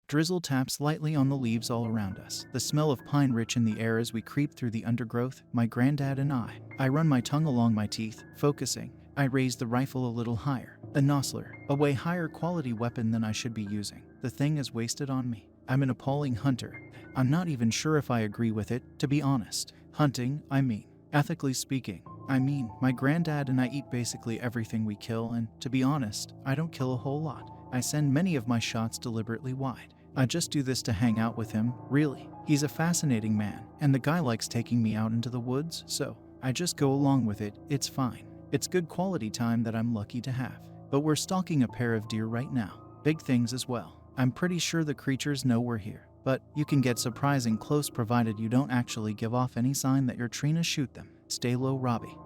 Drizzle taps lightly on the leaves all around us, the smell of pine rich in the air as we creep through the undergrowth, my granddad and I. I run my tongue along my teeth, focusing. I raise the rifle a little higher. A nosler, a way higher quality weapon than I should be using. The thing is wasted on me. I'm an appalling hunter. I'm not even sure if I agree with it, to be honest. Hunting, I mean. Ethically speaking, I mean, my granddad and I eat basically everything we kill, and to be honest, I don't kill a whole lot. I send many of my shots deliberately wide. I just do this to hang out with him, really. He's a fascinating man, and the guy likes taking me out into the woods, so I just go along with it. It's fine. It's good quality time that I'm lucky to have. But we're stalking a pair of deer right now. Big things as well. I'm pretty sure the creatures know we're here, but you can get surprising close provided you don't actually give off any sign that you're trying to shoot them. Stay low, Robbie.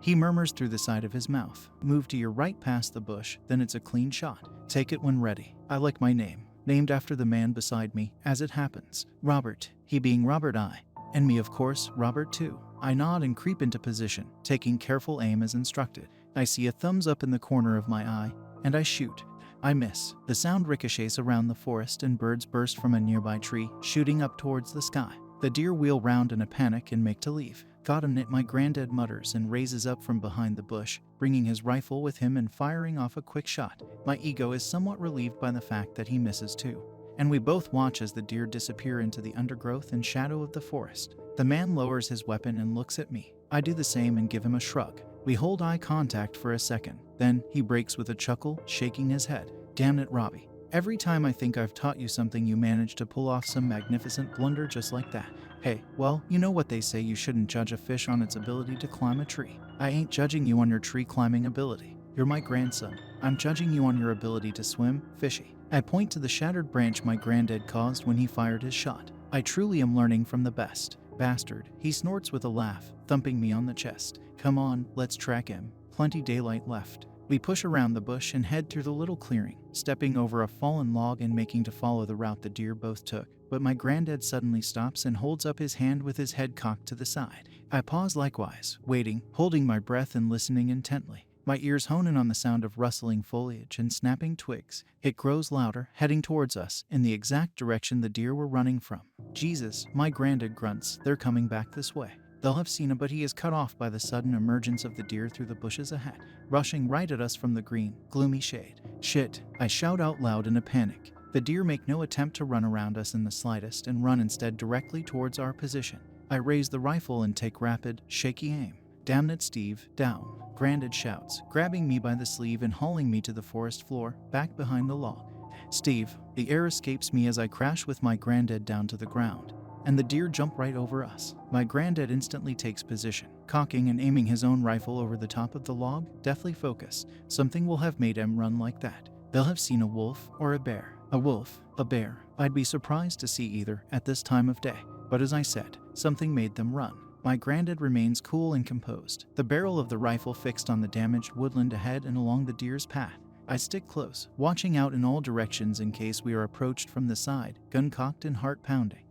He murmurs through the side of his mouth. Move to your right past the bush, then it's a clean shot. Take it when ready. I like my name. Named after the man beside me, as it happens. Robert. He being Robert I. And me of course, Robert too. I nod and creep into position, taking careful aim as instructed. I see a thumbs up in the corner of my eye, and I shoot. I miss. The sound ricochets around the forest and birds burst from a nearby tree, shooting up towards the sky. The deer wheel round in a panic and make to leave. Got him, my granddad mutters and raises up from behind the bush, bringing his rifle with him and firing off a quick shot. My ego is somewhat relieved by the fact that he misses too. And we both watch as the deer disappear into the undergrowth and shadow of the forest. The man lowers his weapon and looks at me. I do the same and give him a shrug. We hold eye contact for a second. Then he breaks with a chuckle, shaking his head. Damn it, Robbie. Every time I think I've taught you something, you manage to pull off some magnificent blunder just like that. Hey, well, you know what they say, you shouldn't judge a fish on its ability to climb a tree. I ain't judging you on your tree climbing ability. You're my grandson. I'm judging you on your ability to swim, fishy. I point to the shattered branch my granddad caused when he fired his shot. I truly am learning from the best. Bastard, he snorts with a laugh, thumping me on the chest. Come on, let's track him. Plenty daylight left. We push around the bush and head through the little clearing, stepping over a fallen log and making to follow the route the deer both took. But my granddad suddenly stops and holds up his hand with his head cocked to the side. I pause likewise, waiting, holding my breath and listening intently. My ears hone in on the sound of rustling foliage and snapping twigs. It grows louder, heading towards us, in the exact direction the deer were running from. Jesus, my granddad grunts, they're coming back this way. They'll have seen him, but he is cut off by the sudden emergence of the deer through the bushes ahead, rushing right at us from the green, gloomy shade. Shit, I shout out loud in a panic. The deer make no attempt to run around us in the slightest and run instead directly towards our position. I raise the rifle and take rapid, shaky aim. Damn it, Steve, down. Grandad shouts, grabbing me by the sleeve and hauling me to the forest floor, back behind the log. Steve, the air escapes me as I crash with my granddad down to the ground, and the deer jump right over us. My granddad instantly takes position, cocking and aiming his own rifle over the top of the log, deathly focused. Something will have made him run like that. They'll have seen a wolf or a bear. A wolf, a bear. I'd be surprised to see either at this time of day. But as I said, something made them run. My granddad remains cool and composed, the barrel of the rifle fixed on the damaged woodland ahead and along the deer's path. I stick close, watching out in all directions in case we are approached from the side, gun cocked and heart pounding.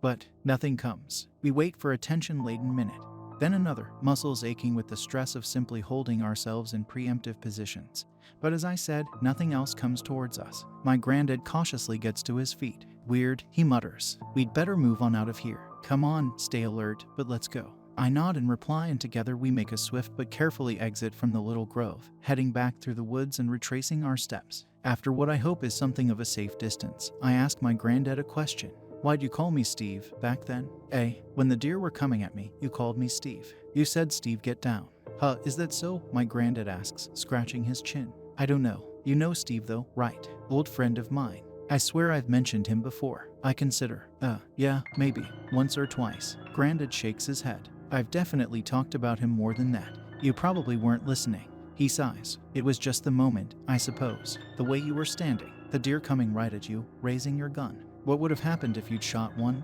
But nothing comes. We wait for a tension-laden minute. Then another, muscles aching with the stress of simply holding ourselves in preemptive positions. But as I said, nothing else comes towards us. My granddad cautiously gets to his feet. Weird, he mutters. We'd better move on out of here. Come on, stay alert, but let's go. I nod in reply, and together we make a swift but carefully exit from the little grove, heading back through the woods and retracing our steps. After what I hope is something of a safe distance, I ask my granddad a question. Why'd you call me Steve back then? When the deer were coming at me, you called me Steve. You said, Steve, get down. Huh, is that so? My granddad asks, scratching his chin. I don't know. You know Steve though, right? Old friend of mine. I swear I've mentioned him before. I consider. Yeah, maybe. Once or twice. Grandad shakes his head. I've definitely talked about him more than that. You probably weren't listening. He sighs. It was just the moment, I suppose. The way you were standing. The deer coming right at you, raising your gun. What would have happened if you'd shot one?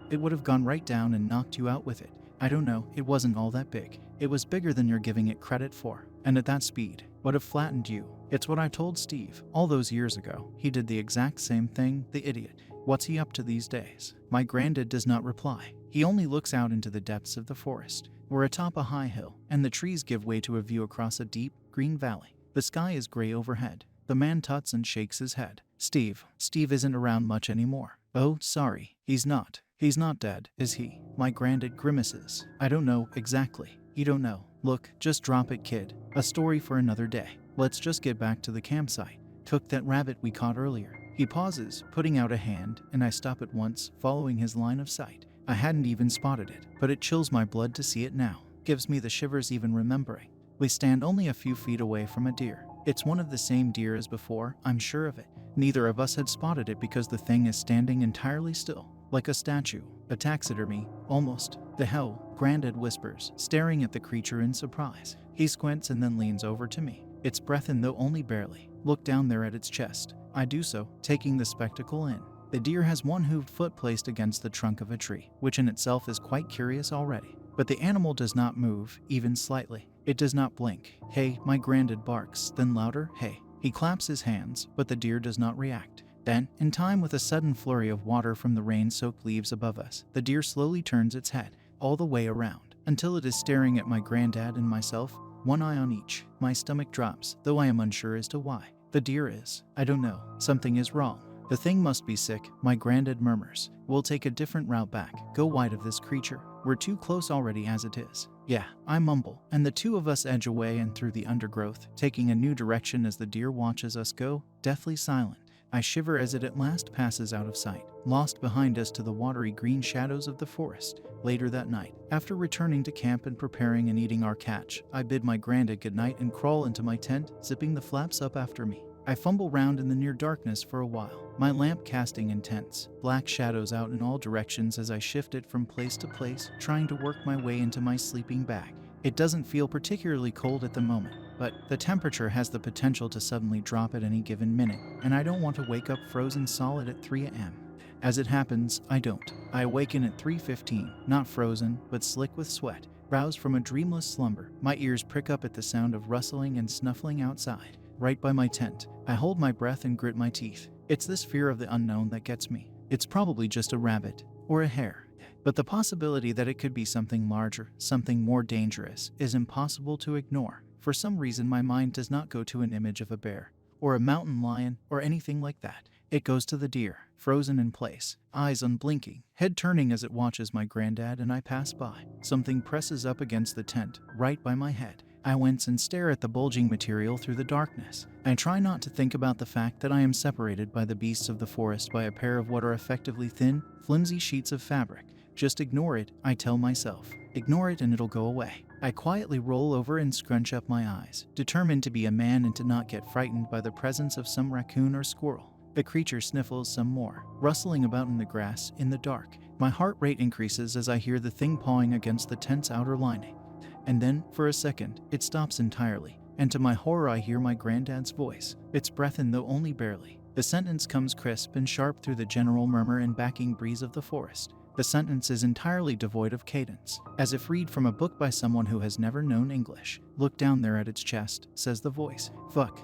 It would have gone right down and knocked you out with it. I don't know, it wasn't all that big. It was bigger than you're giving it credit for. And at that speed, would have flattened you. It's what I told Steve all those years ago. He did the exact same thing, the idiot. What's he up to these days? My granddad does not reply. He only looks out into the depths of the forest. We're atop a high hill, and the trees give way to a view across a deep, green valley. The sky is gray overhead. The man tuts and shakes his head. Steve isn't around much anymore. Oh, sorry, he's not. He's not dead, is he? My Grandad grimaces. I don't know exactly. You don't know. Look, just drop it, kid. A story for another day. Let's just get back to the campsite. Took that rabbit we caught earlier. He pauses, putting out a hand, and I stop at once, following his line of sight. I hadn't even spotted it, but it chills my blood to see it now. Gives me the shivers even remembering. We stand only a few feet away from a deer. It's one of the same deer as before, I'm sure of it. Neither of us had spotted it because the thing is standing entirely still, like a statue, a taxidermy, almost. The hell, Grandad whispers, staring at the creature in surprise. He squints and then leans over to me. Its breath in, though only barely. Look down there at its chest. I do so, taking the spectacle in. The deer has one hooved foot placed against the trunk of a tree, which in itself is quite curious already. But the animal does not move, even slightly. It does not blink. Hey, my Grandad barks, then louder, hey. He claps his hands, but the deer does not react. Then, in time with a sudden flurry of water from the rain-soaked leaves above us, the deer slowly turns its head, all the way around, until it is staring at my Grandad and myself, one eye on each. My stomach drops, though I am unsure as to why. The deer is. I don't know. Something is wrong. The thing must be sick, my Grandad murmurs. We'll take a different route back, go wide of this creature. We're too close already as it is. Yeah, I mumble, and the two of us edge away and through the undergrowth, taking a new direction as the deer watches us go, deathly silent. I shiver as it at last passes out of sight, lost behind us to the watery green shadows of the forest. Later that night, after returning to camp and preparing and eating our catch, I bid my Grandad goodnight and crawl into my tent, zipping the flaps up after me. I fumble round in the near darkness for a while, my lamp casting intense, black shadows out in all directions as I shift it from place to place, trying to work my way into my sleeping bag. It doesn't feel particularly cold at the moment, but the temperature has the potential to suddenly drop at any given minute, and I don't want to wake up frozen solid at 3 a.m. As it happens, I don't. I awaken at 3:15, not frozen, but slick with sweat, roused from a dreamless slumber. My ears prick up at the sound of rustling and snuffling outside. Right by my tent, I hold my breath and grit my teeth. It's this fear of the unknown that gets me. It's probably just a rabbit, or a hare. But the possibility that it could be something larger, something more dangerous, is impossible to ignore. For some reason my mind does not go to an image of a bear, or a mountain lion, or anything like that. It goes to the deer, frozen in place, eyes unblinking, head turning as it watches my Grandad and I pass by. Something presses up against the tent, right by my head. I wince and stare at the bulging material through the darkness. I try not to think about the fact that I am separated by the beasts of the forest by a pair of what are effectively thin, flimsy sheets of fabric. Just ignore it, I tell myself. Ignore it and it'll go away. I quietly roll over and scrunch up my eyes, determined to be a man and to not get frightened by the presence of some raccoon or squirrel. The creature sniffles some more, rustling about in the grass, in the dark. My heart rate increases as I hear the thing pawing against the tent's outer lining. And then, for a second, it stops entirely, and to my horror I hear my Grandad's voice, its breath in though only barely. The sentence comes crisp and sharp through the general murmur and backing breeze of the forest. The sentence is entirely devoid of cadence, as if read from a book by someone who has never known English. Look down there at its chest, says the voice. Fuck.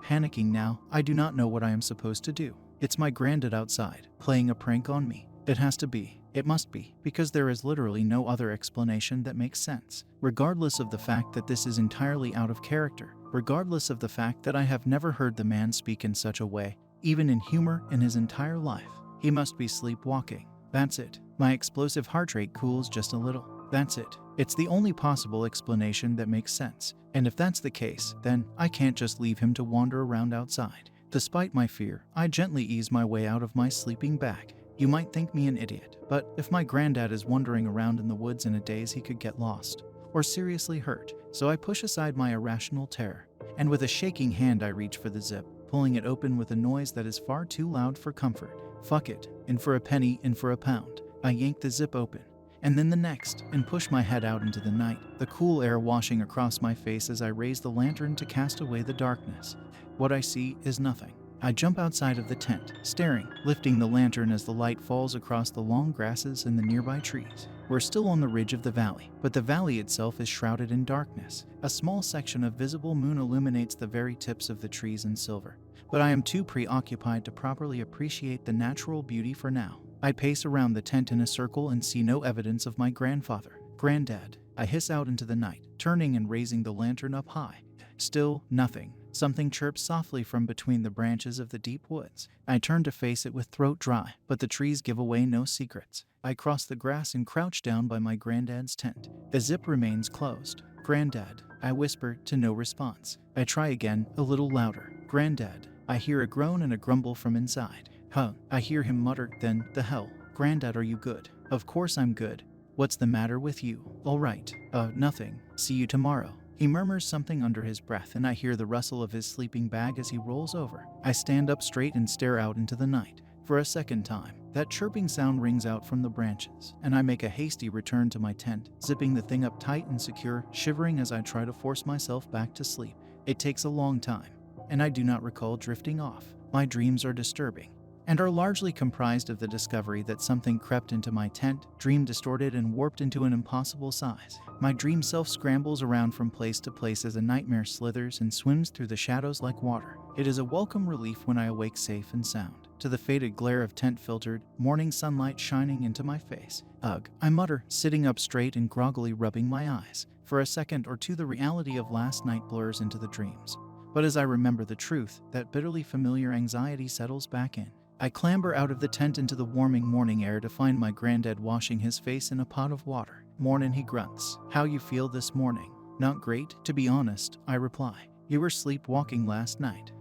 Panicking now, I do not know what I am supposed to do. It's my Grandad outside, playing a prank on me. It has to be. It must be, because there is literally no other explanation that makes sense. Regardless of the fact that this is entirely out of character, regardless of the fact that I have never heard the man speak in such a way, even in humor, in his entire life. He must be sleepwalking. That's it. My explosive heart rate cools just a little. That's it. It's the only possible explanation that makes sense. And if that's the case, then I can't just leave him to wander around outside. Despite my fear, I gently ease my way out of my sleeping bag. You might think me an idiot, but if my Grandad is wandering around in the woods in a daze, he could get lost or seriously hurt. So I push aside my irrational terror, and with a shaking hand I reach for the zip, pulling it open with a noise that is far too loud for comfort. Fuck it. In for a penny, in for a pound. I yank the zip open, and then the next, and push my head out into the night, the cool air washing across my face as I raise the lantern to cast away the darkness. What I see is nothing. I jump outside of the tent, staring, lifting the lantern as the light falls across the long grasses and the nearby trees. We're still on the ridge of the valley, but the valley itself is shrouded in darkness. A small section of visible moon illuminates the very tips of the trees in silver, but I am too preoccupied to properly appreciate the natural beauty for now. I pace around the tent in a circle and see no evidence of my grandfather. Grandad, I hiss out into the night, turning and raising the lantern up high. Still, nothing. Something chirps softly from between the branches of the deep woods. I turn to face it with throat dry, but the trees give away no secrets. I cross the grass and crouch down by my granddad's tent. The zip remains closed. "Grandad," I whisper, to no response. I try again, a little louder. "Grandad." I hear a groan and a grumble from inside. "Huh," I hear him mutter, then, "The hell? Grandad, are you good?" "Of course I'm good. What's the matter with you?" "All right. Nothing. See you tomorrow." He murmurs something under his breath, and I hear the rustle of his sleeping bag as he rolls over. I stand up straight and stare out into the night. For a second time, that chirping sound rings out from the branches, and I make a hasty return to my tent, zipping the thing up tight and secure, shivering as I try to force myself back to sleep. It takes a long time, and I do not recall drifting off. My dreams are disturbing, and are largely comprised of the discovery that something crept into my tent, dream distorted and warped into an impossible size. My dream self scrambles around from place to place as a nightmare slithers and swims through the shadows like water. It is a welcome relief when I awake safe and sound, to the faded glare of tent-filtered, morning sunlight shining into my face. "Ugh," I mutter, sitting up straight and groggily rubbing my eyes. For a second or two the reality of last night blurs into the dreams. But as I remember the truth, that bitterly familiar anxiety settles back in. I clamber out of the tent into the warming morning air to find my granddad washing his face in a pot of water. "Mornin'," he grunts. "How you feel this morning?" "Not great, to be honest," I reply. "You were sleepwalking last night."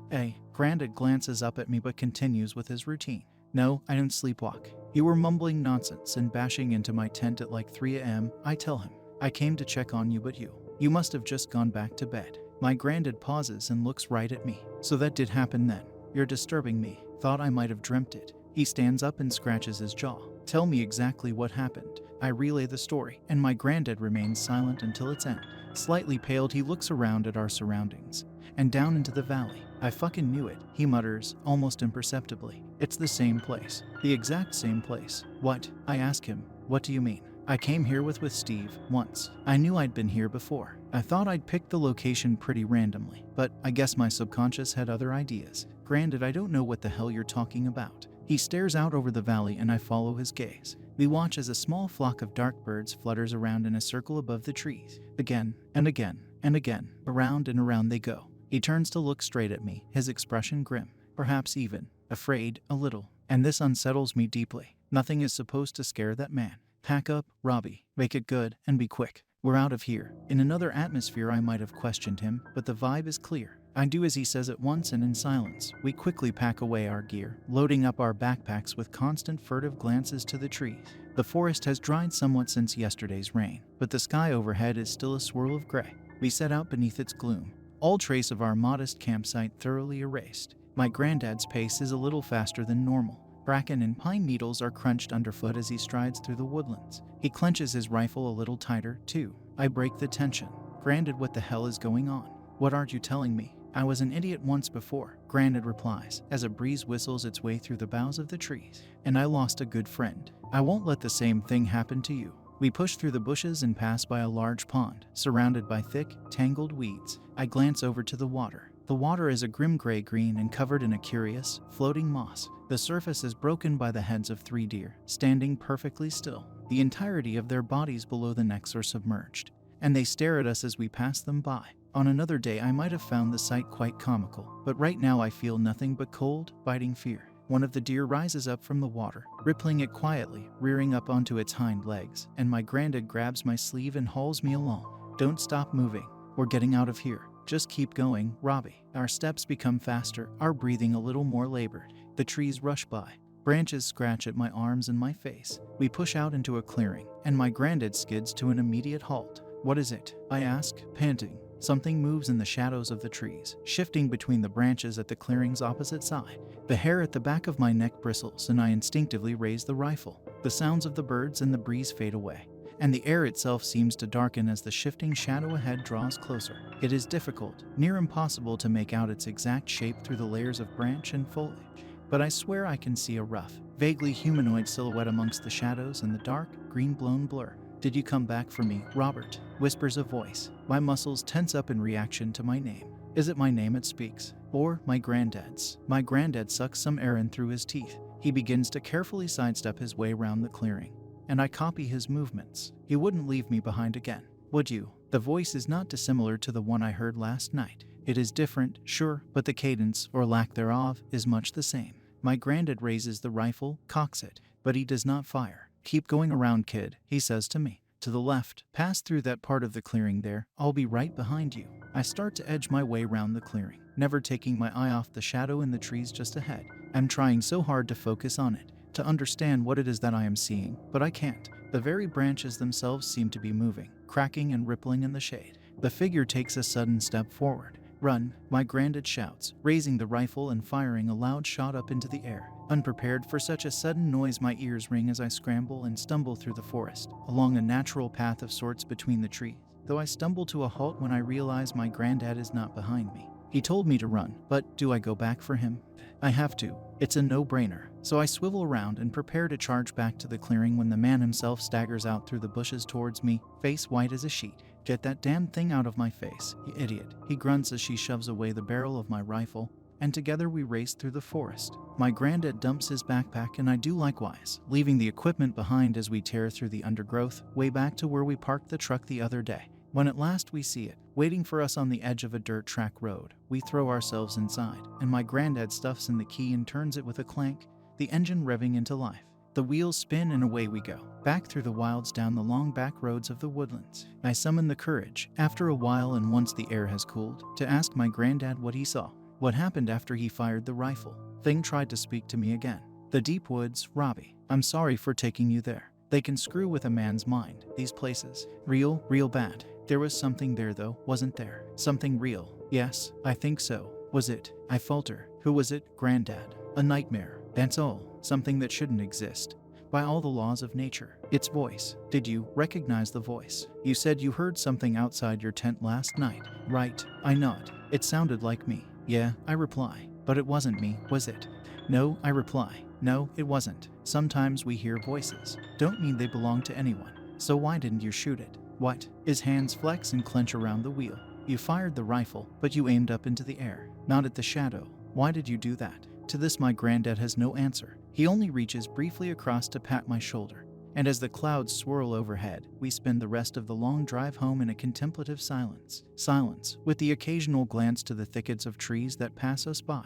Grandad glances up at me but continues with his routine. "No, I don't sleepwalk." "You were mumbling nonsense and bashing into my tent at like 3 a.m., I tell him. "I came to check on you, but you must have just gone back to bed." My granddad pauses and looks right at me. "So that did happen then? You're disturbing me. Thought I might have dreamt it." He stands up and scratches his jaw. "Tell me exactly what happened." I relay the story, and my granddad remains silent until its end. Slightly paled, he looks around at our surroundings, and down into the valley. "I fucking knew it," he mutters, almost imperceptibly. "It's the same place. The exact same place." "What?" I ask him. "What do you mean?" "I came here with Steve, once. I knew I'd been here before. I thought I'd picked the location pretty randomly, but I guess my subconscious had other ideas." "Grandad, I don't know what the hell you're talking about." He stares out over the valley and I follow his gaze. We watch as a small flock of dark birds flutters around in a circle above the trees. Again, and again, and again, around and around they go. He turns to look straight at me, his expression grim, perhaps even afraid, a little, and this unsettles me deeply. Nothing is supposed to scare that man. "Pack up, Robbie. Make it good, and be quick. We're out of here." In another atmosphere I might have questioned him, but the vibe is clear. I do as he says at once, and in silence, we quickly pack away our gear, loading up our backpacks with constant furtive glances to the trees. The forest has dried somewhat since yesterday's rain, but the sky overhead is still a swirl of gray. We set out beneath its gloom, all trace of our modest campsite thoroughly erased. My granddad's pace is a little faster than normal. Bracken and pine needles are crunched underfoot as he strides through the woodlands. He clenches his rifle a little tighter, too. I break the tension. "Grandad, what the hell is going on? What aren't you telling me?" "I was an idiot once before," Grandad replies, as a breeze whistles its way through the boughs of the trees. "And I lost a good friend. I won't let the same thing happen to you." We push through the bushes and pass by a large pond, surrounded by thick, tangled weeds. I glance over to the water. The water is a grim gray-green and covered in a curious, floating moss. The surface is broken by the heads of 3 deer, standing perfectly still. The entirety of their bodies below the necks are submerged, and they stare at us as we pass them by. On another day I might have found the sight quite comical, but right now I feel nothing but cold, biting fear. One of the deer rises up from the water, rippling it quietly, rearing up onto its hind legs, and my granddad grabs my sleeve and hauls me along. "Don't stop moving. We're getting out of here. Just keep going, Robbie." Our steps become faster, our breathing a little more labored. The trees rush by. Branches scratch at my arms and my face. We push out into a clearing, and my granddad skids to an immediate halt. "What is it?" I ask, panting. Something moves in the shadows of the trees, shifting between the branches at the clearing's opposite side. The hair at the back of my neck bristles, and I instinctively raise the rifle. The sounds of the birds and the breeze fade away, and the air itself seems to darken as the shifting shadow ahead draws closer. It is difficult, near impossible, to make out its exact shape through the layers of branch and foliage, but I swear I can see a rough, vaguely humanoid silhouette amongst the shadows and the dark, green-blown blur. "Did you come back for me, Robert?" whispers a voice. My muscles tense up in reaction to my name. Is it my name it speaks? Or my granddad's? My granddad sucks some air in through his teeth. He begins to carefully sidestep his way round the clearing, and I copy his movements. "You wouldn't leave me behind again, would you?" The voice is not dissimilar to the one I heard last night. It is different, sure, but the cadence, or lack thereof, is much the same. My Grandad raises the rifle, cocks it, but he does not fire. Keep going around, kid, he says to me. To the left, pass through that part of the clearing there, I'll be right behind you. I start to edge my way round the clearing, never taking my eye off the shadow in the trees just ahead. I'm trying so hard to focus on it, to understand what it is that I am seeing, but I can't. The very branches themselves seem to be moving, cracking and rippling in the shade. The figure takes a sudden step forward. Run, my Grandad shouts, raising the rifle and firing a loud shot up into the air. Unprepared for such a sudden noise, my ears ring as I scramble and stumble through the forest, along a natural path of sorts between the trees, though I stumble to a halt when I realize my Grandad is not behind me. He told me to run, but do I go back for him? I have to. It's a no-brainer. So I swivel around and prepare to charge back to the clearing when the man himself staggers out through the bushes towards me, face white as a sheet. Get that damn thing out of my face, you idiot, he grunts as she shoves away the barrel of my rifle, and together we race through the forest. My Grandad dumps his backpack and I do likewise, leaving the equipment behind as we tear through the undergrowth, way back to where we parked the truck the other day. When at last we see it, waiting for us on the edge of a dirt track road, we throw ourselves inside, and my Grandad stuffs in the key and turns it with a clank, the engine revving into life. The wheels spin and away we go, back through the wilds down the long back roads of the woodlands. I summon the courage, after a while and once the air has cooled, to ask my Grandad what he saw, what happened after he fired the rifle. Thing tried to speak to me again. The deep woods, Robbie. I'm sorry for taking you there. They can screw with a man's mind, these places. Real bad. There was something there though, wasn't there? Something real. Yes, I think so. Was it? I falter. Who was it? Grandad. A nightmare. That's all. Something that shouldn't exist. By all the laws of nature. Its voice. Did you recognize the voice? You said you heard something outside your tent last night. Right. I nod. It sounded like me. Yeah, I reply. But it wasn't me, was it? No, I reply. No, it wasn't. Sometimes we hear voices. Don't mean they belong to anyone. So why didn't you shoot it? What? His hands flex and clench around the wheel. You fired the rifle, but you aimed up into the air, not at the shadow. Why did you do that? To this my Grandad has no answer. He only reaches briefly across to pat my shoulder. And as the clouds swirl overhead, we spend the rest of the long drive home in a contemplative silence. Silence, with the occasional glance to the thickets of trees that pass us by.